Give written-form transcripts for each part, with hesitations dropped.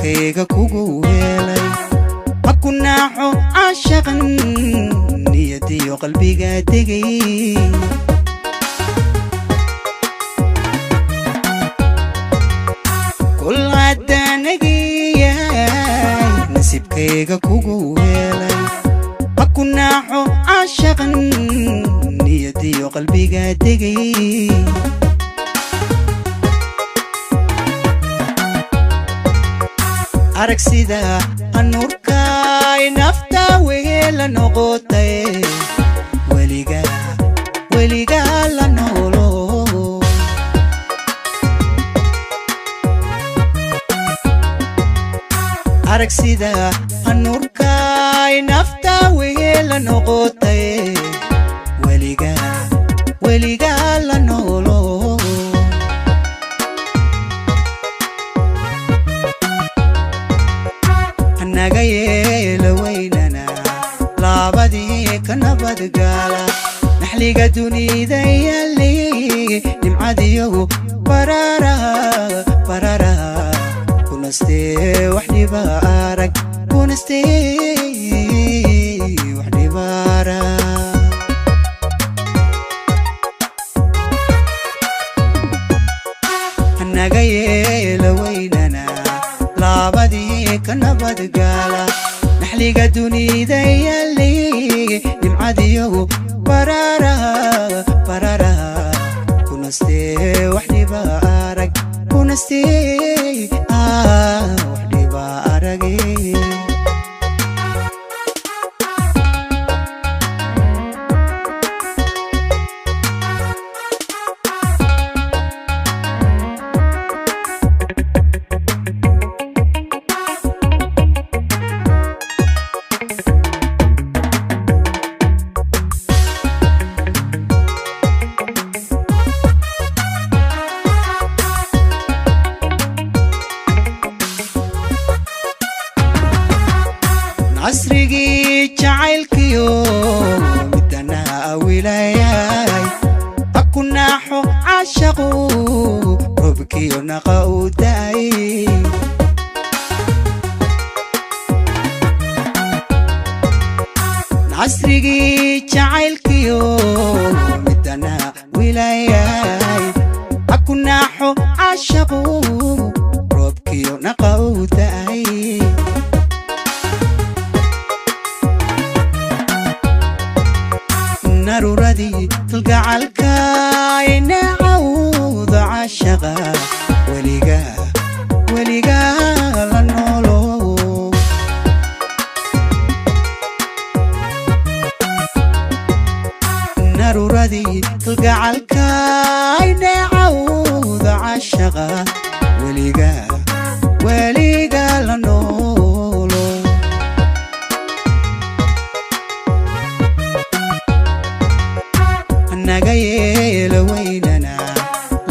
nasibkayga kugu helay hakunaaxo caashaqan niyadiyo qalbiga degay kul haddaanagiyay nasibkayga kugu helay hakunaaxo caashaqan niyadiyo qalbiga degay arag sida anuurkay nafta wehela noqotay weliga la noolo arag sida anuurkay nafta wehela noqotay weliga la noolo naga yeela weynana laabadii ka nabadgaala naxliga dunida yaali nimcadiyo barara kunastee wax dhiba arag kunastee wax dhiba arag naga yeela weynana laabadii ka nabadgaala naxliga dunida yaali nimcadiyo barara kunastee wax dhiba arag kunastee wax dhiba arage عصري جعلكيو مدنا ولاياي أكناحو عاشقو ربكيو نقاو داي عصري جعلكيو مدنا ولاياي أكناحو عاشقو ربكيو نقاو داي ناروردي تلقى عالكاي نعوض عاشقا ولقا لنولو ناروردي تلقى عالكاي نعوض عاشقا ولقا لنولو naga yeela weynana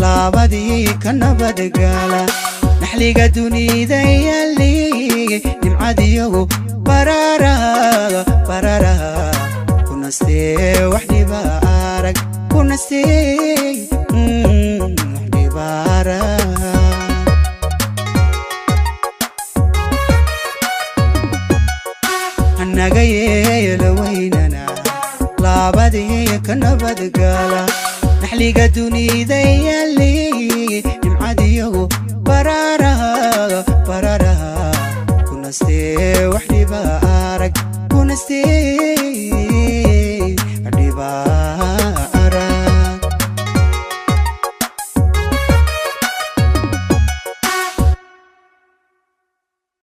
laabadii ka nabadgaala naxliga dunida yaali nimcadiyo barara kunastee wax dhiba arag kunastee wax dhiba arag naga yeela weynana laabadii ka nabadgaala naxliga dunida yaali nimcadiyo barara kunastee wax dhiba